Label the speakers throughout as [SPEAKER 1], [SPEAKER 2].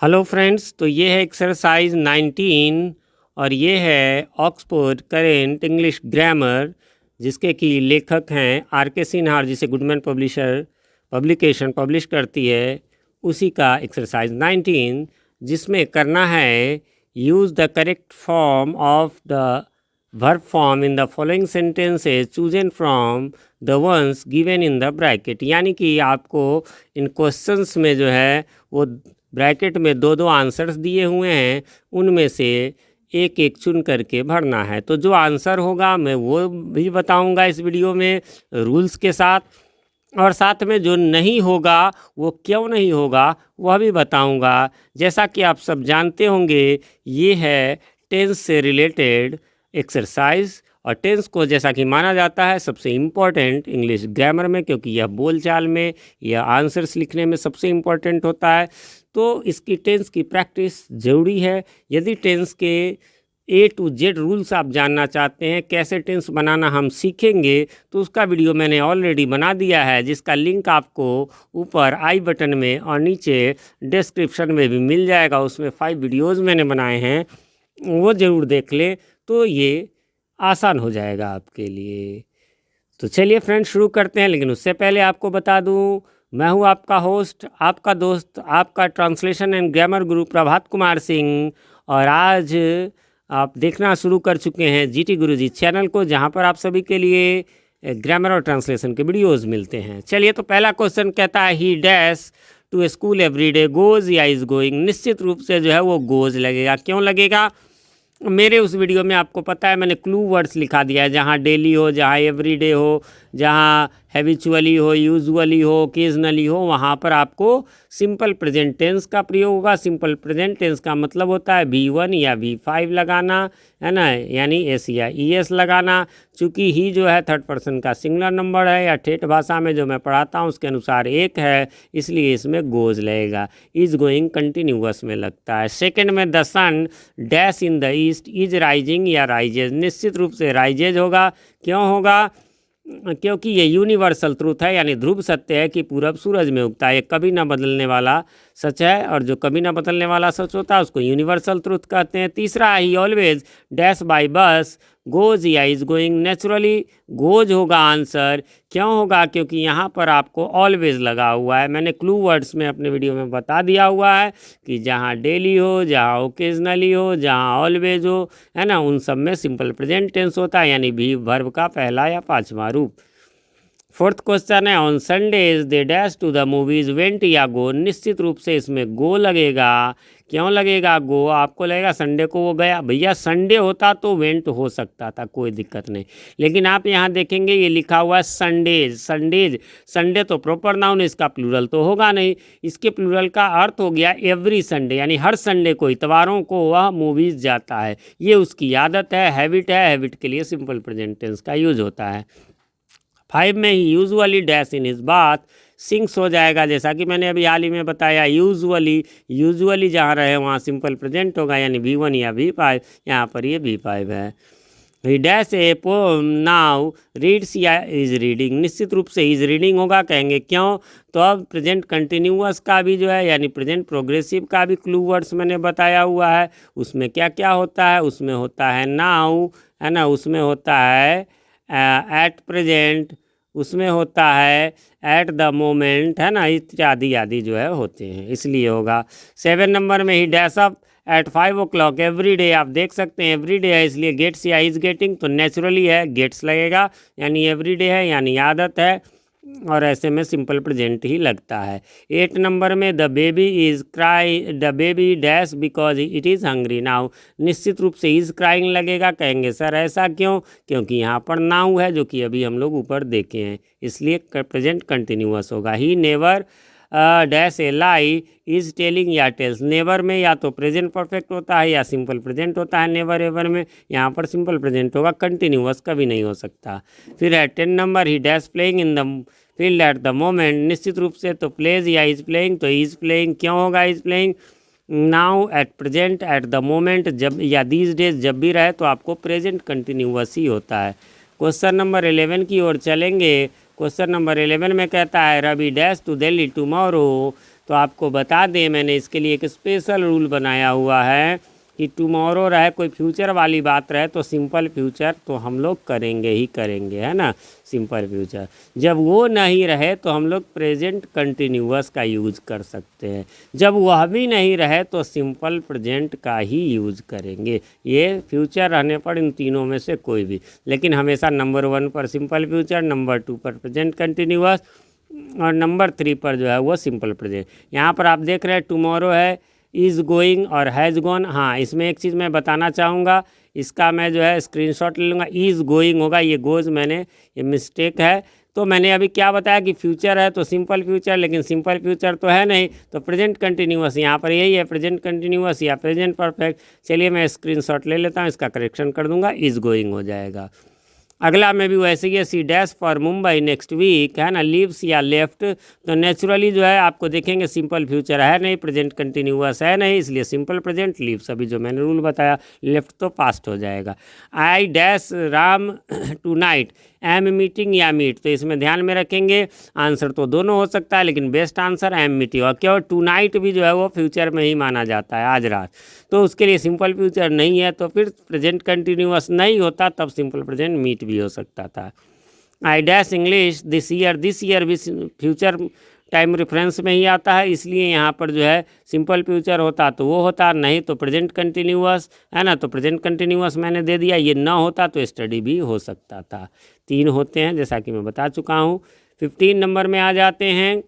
[SPEAKER 1] Hello friends, तो ये है एक्सरसाइज 19 और ये है ऑक्सफोर्ड करेंट इंग्लिश ग्रामर, जिसके कि लेखक हैं आर.के. सिन्हा, जिसे गुडमैन पब्लिकेशन पब्लिश करती है। उसी का एक्सरसाइज 19, जिसमें करना है use the correct form of the verb form in the following sentences chosen from the ones given in the bracket. यानी कि आपको इन क्वेश्चंस में जो है वो ब्रैकेट में दो दो आंसर्स दिए हुए हैं, उनमें से एक एक चुन करके भरना है। तो जो आंसर होगा मैं वो भी बताऊंगा इस वीडियो में रूल्स के साथ, और साथ में जो नहीं होगा वो क्यों नहीं होगा वह भी बताऊंगा। जैसा कि आप सब जानते होंगे, ये है टेंस से रिलेटेड एक्सरसाइज, और टेंस को जैसा कि माना जाता है सबसे इम्पॉर्टेंट इंग्लिश ग्रामर में, क्योंकि यह बोलचाल में या आंसर्स लिखने में सबसे इम्पॉर्टेंट होता है। तो इसकी टेंस की प्रैक्टिस ज़रूरी है। यदि टेंस के A to Z रूल्स आप जानना चाहते हैं, कैसे टेंस बनाना हम सीखेंगे, तो उसका वीडियो मैंने ऑलरेडी बना दिया है, जिसका लिंक आपको ऊपर आई बटन में और नीचे डिस्क्रिप्शन में भी मिल जाएगा। उसमें 5 वीडियोज़ मैंने बनाए हैं, वो ज़रूर देख लें, तो ये आसान हो जाएगा आपके लिए। तो चलिए फ्रेंड्स, शुरू करते हैं। लेकिन उससे पहले आपको बता दूं, मैं हूं आपका होस्ट, आपका दोस्त, आपका ट्रांसलेशन एंड ग्रामर गुरु प्रभात कुमार सिंह। और आज आप देखना शुरू कर चुके हैं जीटी गुरुजी चैनल को, जहां पर आप सभी के लिए ग्रामर और ट्रांसलेशन के वीडियोज़ मिलते हैं। चलिए, तो पहला क्वेश्चन कहता है he dash to school every day, goes या इज़ गोइंग। निश्चित रूप से जो है वो गोज़ लगेगा। क्यों लगेगा? मेरे उस वीडियो में आपको पता है मैंने क्लू वर्ड्स लिखा दिया है, जहाँ डेली हो, जहाँ एवरीडे हो, जहाँ हैबिचुअली हो, यूजुअली हो, ओकेजनली हो, वहाँ पर आपको सिंपल प्रेजेंट टेंस का प्रयोग होगा। सिंपल प्रेजेंट टेंस का मतलब होता है V1 या V5 लगाना, है ना, यानी एस या ES लगाना। चूँकि ही जो है थर्ड पर्सन का सिंगुलर नंबर है, या ठेठ भाषा में जो मैं पढ़ाता हूँ उसके अनुसार एक है, इसलिए इसमें गोज लगेगा। इज गोइंग कंटिन्यूअस में लगता है। सेकेंड में the sun dash in the east is rising या राइजेज। निश्चित रूप से राइजेज होगा। क्यों होगा? क्योंकि ये यूनिवर्सल ट्रूथ है, यानी ध्रुव सत्य है कि पूरब सूरज में उगता है। ये कभी ना बदलने वाला सच है, और जो कभी ना बदलने वाला सच होता है उसको यूनिवर्सल ट्रूथ कहते हैं। तीसरा, ही ऑलवेज डैश बाय बस, गोज या इज गोइंग। नेचुरली गोज होगा आंसर। क्यों होगा? क्योंकि यहाँ पर आपको ऑलवेज लगा हुआ है। मैंने क्लू वर्ड्स में अपने वीडियो में बता दिया हुआ है कि जहाँ डेली हो, जहाँ ओकेजनली हो, जहाँ ऑलवेज हो, है ना, उन सब में सिंपल प्रेजेंट टेंस होता है, यानी भी वर्ब का पहला या पांचवा रूप। फोर्थ क्वेश्चन है on Sundays they dash to the movies, went या गो। निश्चित रूप से इसमें गो लगेगा। क्यों लगेगा गो? आपको लगेगा संडे को वो गया। भैया संडे होता तो वेंट हो सकता था, कोई दिक्कत नहीं, लेकिन आप यहाँ देखेंगे ये लिखा हुआ है संडेज। संडेज, संडे तो प्रॉपर नाउन, इसका प्लूरल तो होगा नहीं। इसके प्लूरल का अर्थ हो गया एवरी संडे, यानी हर संडे को, इतवारों को वह मूवीज जाता है। ये उसकी आदत है, हैबिट है। हैबिट के लिए सिंपल प्रेजेंट टेंस का यूज होता है। 5 में ही usually dash in his bath, sings हो जाएगा। जैसा कि मैंने अभी हाल ही में बताया, यूजुअली जहाँ रहे वहाँ सिंपल प्रेजेंट होगा, यानी V1 या V5। यहाँ पर ये V5 है। He dash a poem now reads या इज रीडिंग। निश्चित रूप से इज रीडिंग होगा। कहेंगे क्यों? तो अब प्रेजेंट कंटिन्यूअस का भी जो है, यानी प्रेजेंट प्रोग्रेसिव का भी क्लू वर्ड्स मैंने बताया हुआ है। उसमें क्या क्या होता है? उसमें होता है नाउ, है ना, उसमें होता है एट प्रेजेंट, उसमें होता है एट द मोमेंट, है ना, इत्यादि आदि जो है होते हैं, इसलिए होगा। 7 नंबर में he dash up at 5 o'clock every day. आप देख सकते हैं एवरी डे है, इसलिए गेट्स या इज गेटिंग, तो नेचुरली है गेट्स लगेगा, यानी एवरी डे है, यानी आदत है, और ऐसे में सिंपल प्रेजेंट ही लगता है। 8 नंबर में the baby is cry, the baby dash because it is hungry now. निश्चित रूप से इज क्राइंग लगेगा। कहेंगे सर ऐसा क्यों? क्योंकि यहाँ पर नाउ है, जो कि अभी हम लोग ऊपर देखे हैं, इसलिए प्रेजेंट कंटिन्यूअस होगा। He never dash A lie is telling या टेल्स। नेवर में या तो प्रेजेंट परफेक्ट होता है या सिंपल प्रेजेंट होता है। नेवर एवर में यहाँ पर सिंपल प्रेजेंट होगा, कंटिन्यूअस कभी नहीं हो सकता। फिर है 10 number, he dash playing in the field at the moment. निश्चित रूप से तो प्लेज या इज प्लेइंग, तो इज प्लेइंग। क्यों होगा is playing? Now at present at the moment, जब या दीज डेज जब भी रहे तो आपको प्रेजेंट कंटिन्यूअस ही होता है। क्वेश्चन नंबर 11 की ओर चलेंगे। क्वेश्चन नंबर 11 में कहता है Ravi dash to Delhi tomorrow. तो आपको बता दें, मैंने इसके लिए एक स्पेशल रूल बनाया हुआ है कि टुमारो रहे, कोई फ्यूचर वाली बात रहे तो सिंपल फ्यूचर तो हम लोग करेंगे ही करेंगे, है ना, सिंपल फ्यूचर। जब वो नहीं रहे तो हम लोग प्रेजेंट कंटिन्यूअस का यूज़ कर सकते हैं। जब वह भी नहीं रहे तो सिंपल प्रेजेंट का ही यूज़ करेंगे। ये फ्यूचर रहने पर इन तीनों में से कोई भी, लेकिन हमेशा नंबर 1 पर सिंपल फ्यूचर, नंबर 2 पर प्रेजेंट कंटिन्यूअस और नंबर 3 पर जो है वो सिंपल प्रेजेंट। यहाँ पर आप देख रहे हैं टुमारो है, इज़ गोइंग और हैज़ गॉन। हाँ, इसमें एक चीज़ मैं बताना चाहूँगा, इसका मैं जो है स्क्रीनशॉट ले लूँगा। इज़ गोइंग होगा, ये गोज़ मैंने, ये मिस्टेक है। तो मैंने अभी क्या बताया कि फ्यूचर है तो सिंपल फ्यूचर, लेकिन सिंपल फ्यूचर तो है नहीं, तो प्रेजेंट कंटिन्यूअस यहाँ पर यही है, प्रेजेंट कंटिन्यूअस या प्रेजेंट परफेक्ट। चलिए मैं स्क्रीनशॉट ले लेता हूँ, इसका करेक्शन कर दूँगा, इज़ गोइंग हो जाएगा। अगला में भी वैसे ही है, C dash for Mumbai next week, है ना, लीव्स या लेफ्ट। तो नेचुरली जो है आपको देखेंगे सिंपल फ्यूचर है नहीं, प्रेजेंट कंटिन्यूअस है नहीं, इसलिए सिंपल प्रेजेंट, लीव्स अभी जो मैंने रूल बताया, लेफ्ट तो पास्ट हो जाएगा। I dash Ram tonight, am meeting या मीट, तो इसमें ध्यान में रखेंगे आंसर तो दोनों हो सकता है, लेकिन बेस्ट आंसर एम मीटिंग। और क्यों, टू नाइट भी जो है वो फ्यूचर में ही माना जाता है, आज रात, तो उसके लिए सिंपल फ्यूचर नहीं है, तो फिर प्रेजेंट कंटिन्यूअस नहीं होता, तब सिंपल प्रेजेंट मीट भी हो सकता था। I dash English this year भी फ्यूचर टाइम रेफरेंस में ही आता है, इसलिए यहाँ पर जो है सिंपल फ्यूचर होता तो वो होता, नहीं तो प्रेजेंट कंटिन्यूअस, है ना, तो प्रेजेंट कंटिन्यूअस मैंने दे दिया। ये ना होता तो स्टडी भी हो सकता था। 3 होते हैं जैसा कि मैं बता चुका हूँ। 15 नंबर में आ जाते हैं,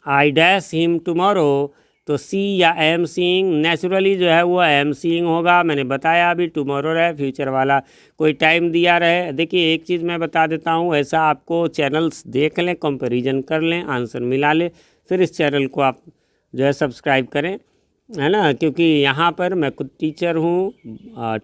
[SPEAKER 1] आई डैश हिम टुमारो, तो सी या एम सीइंग, नेचुरली जो है वो एम सीइंग होगा, मैंने बताया अभी। टुमारो रहे, फ्यूचर वाला कोई टाइम दिया रहे। देखिए एक चीज़ मैं बता देता हूँ, ऐसा आपको चैनल्स देख लें, कंपैरिजन कर लें, आंसर मिला लें, फिर इस चैनल को आप जो है सब्सक्राइब करें, है ना, क्योंकि यहाँ पर मैं खुद टीचर हूँ,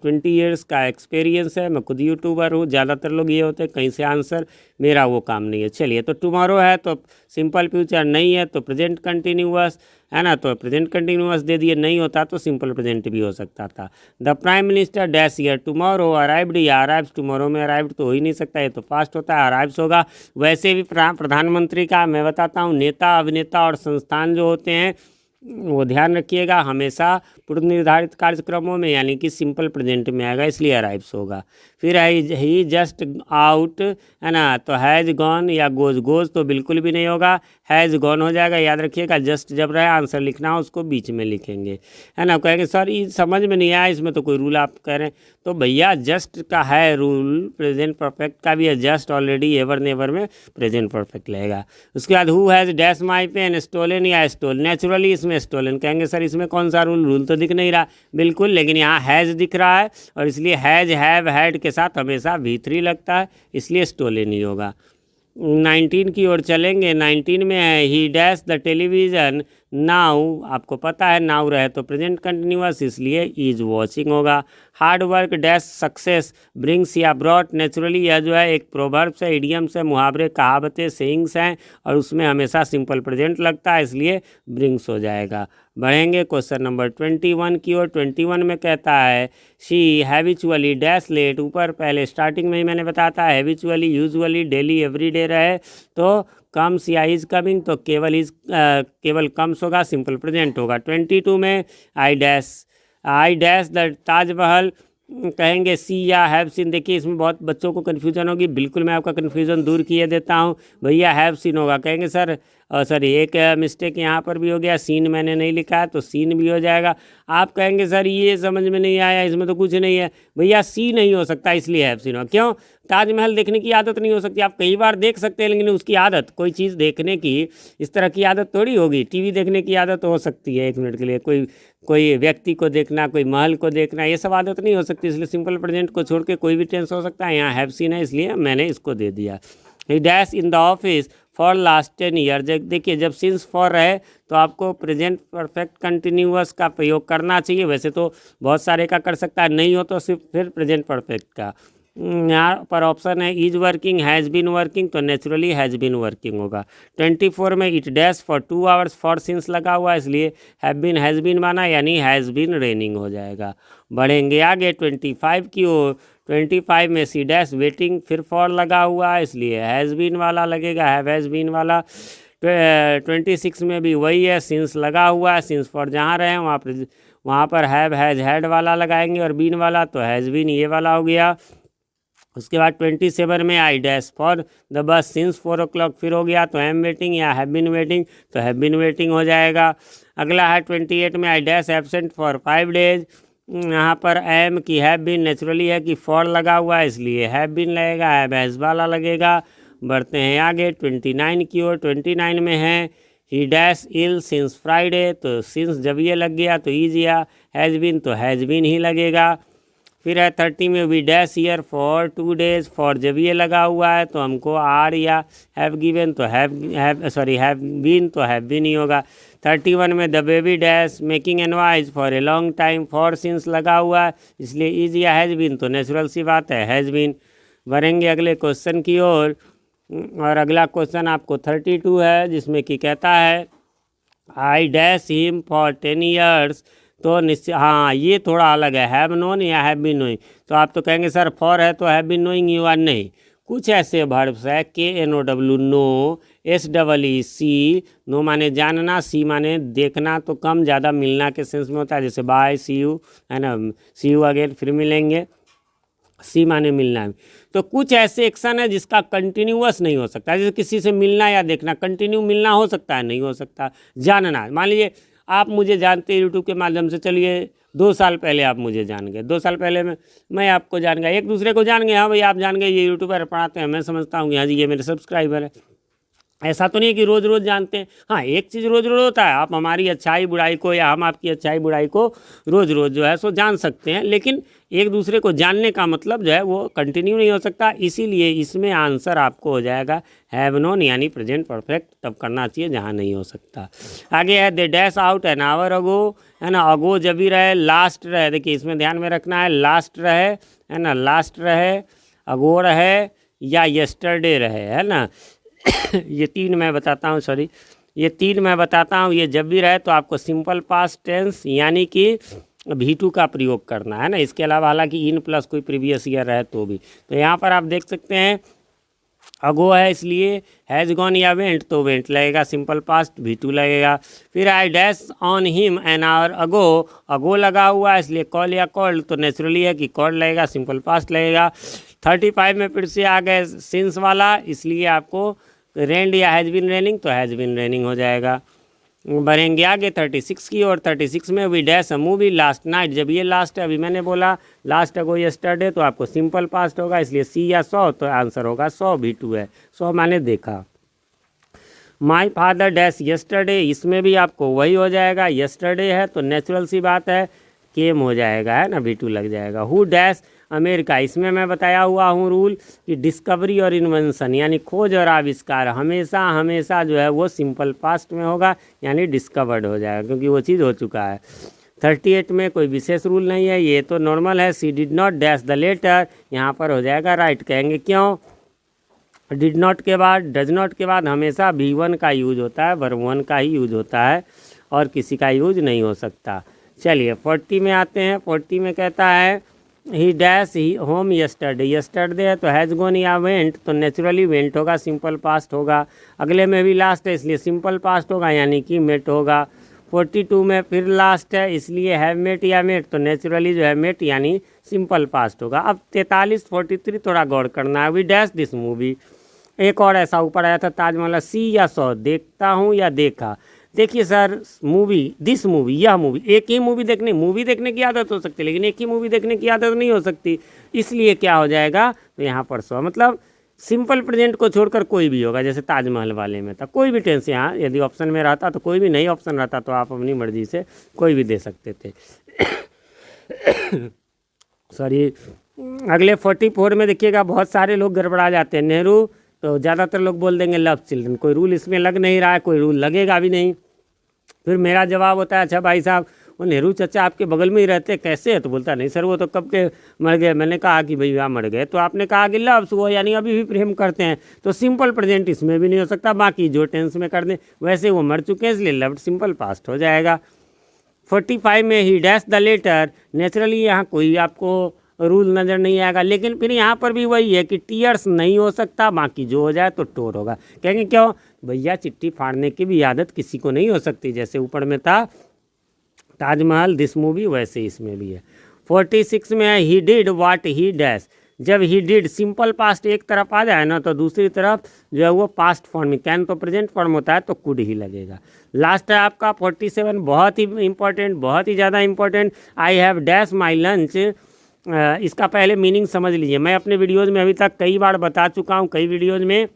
[SPEAKER 1] 20 ईयर्स का एक्सपीरियंस है, मैं खुद यूट्यूबर हूँ। ज़्यादातर लोग ये होते हैं कहीं से आंसर, मेरा वो काम नहीं है। चलिए, तो टुमारो है तो सिंपल फ्यूचर, नहीं है तो प्रेजेंट कंटिन्यूअस, है ना, तो प्रेजेंट कंटिन्यूअस दे दिए, नहीं होता तो सिंपल प्रेजेंट भी हो सकता था। The prime minister dash year tomorrow arrived, या अराइव्स, टुमारो में अराइव्ड तो हो ही नहीं सकता, ये तो पास्ट होता है, अराइव्स होगा। वैसे भी प्रधानमंत्री का मैं बताता हूँ, नेता, अभिनेता और संस्थान जो होते हैं वो ध्यान रखिएगा, हमेशा पूर्व निर्धारित कार्यक्रमों में यानी कि सिंपल प्रेजेंट में आएगा, इसलिए अराइव्स होगा। फिर ही जस्ट आउट, है ना, तो हैज़ गॉन या गोज तो बिल्कुल भी नहीं होगा, हैज़ गॉन हो जाएगा। याद रखिएगा, जस्ट जब रहे आंसर लिखना हो उसको बीच में लिखेंगे, है ना। कहेंगे सर ये समझ में नहीं आया, इसमें तो कोई रूल आप कह रहे हैं, तो भैया जस्ट का है रूल, प्रेजेंट परफेक्ट का भी है, जस्ट ऑलरेडी एवर नेवर में प्रेजेंट परफेक्ट लगेगा। उसके बाद who has dash my pen, stolen या स्टोल, नेचुरली इसमें स्टोलन। कहेंगे सर इसमें कौन सा रूल तो दिख नहीं रहा, बिल्कुल, लेकिन यहाँ हैज़ दिख रहा है और इसलिए हैज़, हैव, हैड के साथ हमेशा V3 लगता है, इसलिए स्टोलन ही होगा। 19 की ओर चलेंगे। 19 में है he dash the television now, आपको पता है नाउ रहे तो प्रेजेंट कंटिन्यूअस, इसलिए इज वॉचिंग होगा। Hard work dash success brings या ब्रॉट, नेचुरली यह जो है एक प्रोवर्ब्स है, इडियम्स है, मुहावरे, कहावतें, सेइंग्स हैं और उसमें हमेशा सिंपल प्रेजेंट लगता है, इसलिए ब्रिंग्स हो जाएगा। बढ़ेंगे क्वेश्चन नंबर 21 की ओर। 21 में कहता है शी हैबिचुअली डैश लेट, ऊपर पहले स्टार्टिंग में ही मैंने बताया था हैबिचुअली, यूजुअली, डेली, एवरीडे रहे तो कम्स या इज़ कमिंग, तो केवल कम्स होगा, सिंपल प्रेजेंट होगा। 22 में आई डैश द ताजमहल, कहेंगे सी या हैव सीन। देखिए इसमें बहुत बच्चों को कन्फ्यूजन होगी, बिल्कुल मैं आपका कन्फ्यूजन दूर किए देता हूँ। भैया हैव सीन होगा, कहेंगे सर सॉरी एक मिस्टेक यहाँ पर भी हो गया, सीन मैंने नहीं लिखा है तो सीन भी हो जाएगा। आप कहेंगे सर ये समझ में नहीं आया, इसमें तो कुछ नहीं है। भैया सी नहीं हो सकता, इसलिए हैव सीन होगा। क्यों, ताजमहल देखने की आदत नहीं हो सकती, आप कई बार देख सकते हैं लेकिन उसकी आदत, कोई चीज़ देखने की इस तरह की आदत थोड़ी होगी। टीवी देखने की आदत हो सकती है 1 मिनट के लिए, कोई व्यक्ति को देखना, कोई महल को देखना, ये सब आदत नहीं हो सकती, इसलिए सिंपल प्रेजेंट को छोड़ के कोई भी टेंस हो सकता है। यहाँ हैव सीन है इसलिए मैंने इसको दे दिया। ही dash in the office for last 10 year, देखिए जब सिंस फॉर रहे तो आपको प्रेजेंट परफेक्ट कंटिन्यूअस का प्रयोग करना चाहिए, वैसे तो बहुत सारे का कर सकता है, नहीं हो तो सिर्फ फिर प्रेजेंट परफेक्ट का। यहाँ पर ऑप्शन है is working, has been working, तो नेचुरली हैज़ बीन वर्किंग होगा। 24 में it dash for 2 hours, for since लगा हुआ इसलिए हैव बीन हैज़ बीन माना, यानी हैज़ बीन रेनिंग हो जाएगा। बढ़ेंगे आगे 25 की ओर। 25 में सी डैश वेटिंग, फिर फॉर लगा हुआ है इसलिए हैज़ बीन वाला लगेगा, हैव हैज़ बीन वाला। 26 में भी वही है, सिंस लगा हुआ है। सिंस फॉर जहाँ रहे वहाँ पर हैव हैज़ हैड वाला लगाएंगे और बीन वाला तो हैज़ बीन ये वाला हो गया। उसके बाद 27 में I dash for the bus since 4 o'clock फिर हो गया तो एम वेटिंग या हैव बीन वेटिंग तो हैव बीन वेटिंग हो जाएगा। अगला है 28 में I dash absent for 5 days। यहाँ पर एम की हैव बीन नेचुरली है कि फॉर लगा हुआ है इसलिए हैव बीन लगेगा, हैव हैज़ वाला लगेगा। बढ़ते हैं आगे 29 की ओर। 29 में है he dash ill since Friday तो सिंस जब ये लग गया तो ईजिया, हैज़ बीन तो हैज़ बीन ही लगेगा। फिर है 30 में we dash here for 2 days। For जब ये लगा हुआ है तो हमको आर या हैव गिवन तो हैव बीन तो हैव बीन ही होगा। 31 में the baby dash making an voice for a long time. For since लगा हुआ है इसलिए इज या हैज़ बीन तो नेचुरल सी बात है हैज़ बीन। बढ़ेंगे अगले क्वेश्चन की ओर और अगला क्वेश्चन आपको 32 है जिसमें कि कहता है I dash him for 10 years तो निश्चय हाँ ये थोड़ा अलग है, हैव नोन या हैव बीन नोइंग। तो आप तो कहेंगे सर फॉर है तो have been knowing you are नहीं। कुछ ऐसे वर्ब्स है KNOW नो, SEEC नो माने जानना, सी माने देखना तो कम ज़्यादा मिलना के सेंस में होता है, जैसे बाय सी यू है ना, सी यू अगेन फिर मिलेंगे, सी माने मिलना है। तो कुछ ऐसे एक्शन है जिसका कंटिन्यूअस नहीं हो सकता, जैसे किसी से मिलना या देखना कंटिन्यू मिलना हो सकता है नहीं हो सकता। जानना मान लीजिए आप मुझे जानते हैं यूट्यूब के माध्यम से, चलिए 2 साल पहले आप मुझे जान गए, 2 साल पहले मैं आपको जान गया, एक दूसरे को जान गए, हाँ भाई आप जान गए ये यूट्यूबर पढ़ाते हैं, मैं समझता हूँ हाँ जी ये मेरे सब्सक्राइबर है। ऐसा तो नहीं है कि रोज़ रोज़ जानते हैं। हाँ एक चीज़ रोज़ रोज़ होता है, आप हमारी अच्छाई बुराई को या हम आपकी अच्छाई बुराई को रोज़ रोज़ जो है सो जान सकते हैं, लेकिन एक दूसरे को जानने का मतलब जो है वो कंटिन्यू नहीं हो सकता। इसीलिए इसमें आंसर आपको हो जाएगा हैव नोन यानी प्रेजेंट परफेक्ट तब करना चाहिए जहाँ नहीं हो सकता। आगे है they dash out an hour अगो है ना, अगो जब भी रहे लास्ट रहे, देखिए इसमें ध्यान में रखना है लास्ट रहे है ना, लास्ट रहे, अगो रहे या यस्टरडे रहे है ना ये 3 मैं बताता हूँ, सॉरी ये 3 मैं बताता हूँ। ये जब भी रहे तो आपको सिंपल पास्ट टेंस यानी कि V2 का प्रयोग करना है ना। इसके अलावा हालांकि इन प्लस कोई प्रीवियस ईयर रहे तो भी, तो यहाँ पर आप देख सकते हैं अगो है इसलिए हैज़ गॉन या वेंट तो वेंट लगेगा, सिंपल पास्ट V2 लगेगा। फिर I dash on him an hour ago, ago लगा हुआ है इसलिए कॉल या कॉल्ड तो नेचुरली है कि कॉल लगेगा, सिंपल पास्ट लगेगा। 35 में फिर से आ गए सिंस वाला, इसलिए आपको रेंड या हैज़ बीन रेनिंग तो हैज़ बीन रेनिंग हो जाएगा। बढ़ेंगे आगे 36 की और 36 में we dash a movie last night, जब ये लास्ट है अभी मैंने बोला लास्ट अगो यस्टरडे तो आपको सिंपल पास्ट होगा इसलिए सी या 100 तो आंसर होगा 100 V2 है, 100 माने देखा। माई फादर डैश यस्टरडे, इसमें भी आपको वही हो जाएगा, यस्टरडे है तो नेचुरल सी बात है केम हो जाएगा है ना, V2 लग जाएगा। हु डैश अमेरिका, इसमें मैं बताया हुआ हूँ रूल कि डिस्कवरी और इन्वेंशन यानी खोज और आविष्कार हमेशा हमेशा जो है वो सिंपल पास्ट में होगा यानी डिस्कवर्ड हो जाएगा क्योंकि वो चीज़ हो चुका है। 38 में कोई विशेष रूल नहीं है, ये तो नॉर्मल है। She did not dash the letter, यहाँ पर हो जाएगा राइट। कहेंगे क्यों, डिड नॉट के बाद डज नॉट के बाद हमेशा V1 का यूज होता है, वर्ब 1 का ही यूज होता है और किसी का यूज नहीं हो सकता। चलिए 40 में आते हैं। 40 में कहता है he dash he home yesterday, yesterday है तो हैज़ गॉन या वेंट तो नेचुरली वेंट होगा, सिंपल पास्ट होगा। अगले में भी लास्ट है इसलिए सिंपल पास्ट होगा यानी कि मेट होगा। 42 में फिर लास्ट है इसलिए हैव मेट या मेट तो नेचुरली जो है मेट यानी सिंपल पास्ट होगा। अब 43 43 थोड़ा गौर करना है। वी डैश दिस मूवी, एक और ऐसा ऊपर आया था ताजमहल, सी या 100 देखता हूँ या देखा। देखिए सर मूवी दिस मूवी, यह मूवी, एक ही मूवी देखने की आदत हो सकती है लेकिन एक ही मूवी देखने की आदत नहीं हो सकती, इसलिए क्या हो जाएगा तो यहाँ पर 100 मतलब सिंपल प्रेजेंट को छोड़कर कोई भी होगा, जैसे ताजमहल वाले में था कोई भी टेंस, यहाँ यदि ऑप्शन में रहता तो कोई भी नहीं ऑप्शन रहता तो आप अपनी मर्जी से कोई भी दे सकते थे। सॉरी अगले 44 में देखिएगा बहुत सारे लोग गड़बड़ा जाते हैं। नेहरू तो ज़्यादातर लोग बोल देंगे लव चिल्ड्रन, कोई रूल इसमें लग नहीं रहा है, कोई रूल लगेगा भी नहीं। फिर मेरा जवाब होता है अच्छा भाई साहब वो नेहरू चाचा आपके बगल में ही रहते कैसे है, तो बोलता नहीं सर वो तो कब के मर गए। मैंने कहा कि भैया मर गए तो आपने कहा कि लव्स वो यानी अभी भी प्रेम करते हैं, तो सिंपल प्रेजेंट इसमें भी नहीं हो सकता, बाकी जो टेंस में कर दें वैसे वो मर चुके हैं इसलिए लव्ड सिंपल पास्ट हो जाएगा। 45 में he dash the letter, naturally यहाँ कोई आपको रूल नज़र नहीं आएगा। लेकिन फिर यहाँ पर भी वही है कि टीयर्स नहीं हो सकता, बाकी जो हो जाए तो टोर होगा। कहेंगे क्यों भैया, चिट्ठी फाड़ने की भी आदत किसी को नहीं हो सकती। जैसे ऊपर में था ताजमहल दिस मूवी, वैसे इसमें भी है। 46 में है he did watt he dash. जब ही डिड सिंपल पास्ट एक तरफ आ जाए ना, तो दूसरी तरफ जो है वो पास्ट फॉर्म में, कैन तो प्रेजेंट फॉर्म होता है तो कुड ही लगेगा। लास्ट है आपका 47, बहुत ही इंपॉर्टेंट, बहुत ही ज़्यादा important. I have dash my lunch. इसका पहले मीनिंग समझ लीजिए। मैं अपने वीडियोज़ में अभी तक कई बार बता चुका हूँ, कई वीडियोज़ में।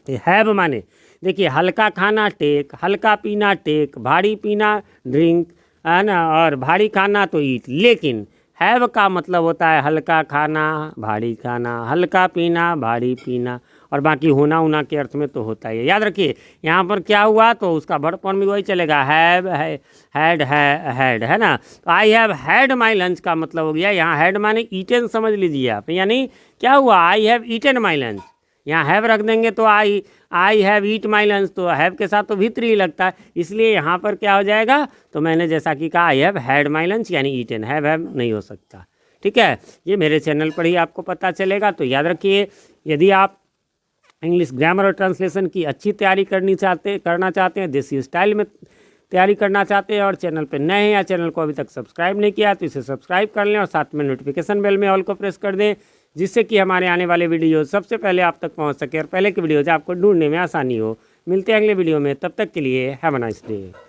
[SPEAKER 1] हैव माने देखिए हल्का खाना टेक, हल्का पीना टेक, भारी पीना ड्रिंक, है ना, और भारी खाना तो ईट। लेकिन हैव का मतलब होता है हल्का खाना, भारी खाना, हल्का पीना, भारी पीना, और बाकी होना उना के अर्थ में तो होता ही है। याद रखिए यहाँ पर क्या हुआ तो उसका वर्ब फॉर्म में वही चलेगा, हैव है, हैड है ना। तो I have had my lunch का मतलब हो गया, यहाँ हैड माने ईटन समझ लीजिए आप, यानी क्या हुआ, I have eaten my lunch. यहाँ हैव रख देंगे तो I have eat my lunch, तो हैव के साथ तो भीतरी ही लगता है, इसलिए यहाँ पर क्या हो जाएगा, तो मैंने जैसा कि कहा I have had my lunch यानी ईटन, हैव नहीं हो सकता। ठीक है, ये मेरे चैनल पर ही आपको पता चलेगा। तो याद रखिए, यदि आप इंग्लिश ग्रामर और ट्रांसलेशन की अच्छी तैयारी करना चाहते हैं, देसी स्टाइल में तैयारी करना चाहते हैं, और चैनल पर नए हैं या चैनल को अभी तक सब्सक्राइब नहीं किया तो इसे सब्सक्राइब कर लें और साथ में नोटिफिकेशन बेल में ऑल को प्रेस कर दें, जिससे कि हमारे आने वाले वीडियो सबसे पहले आप तक पहुंच सके और पहले की वीडियोज आपको ढूंढने में आसानी हो। मिलते हैं अगले वीडियो में, तब तक के लिए हैव अ नाइस डे।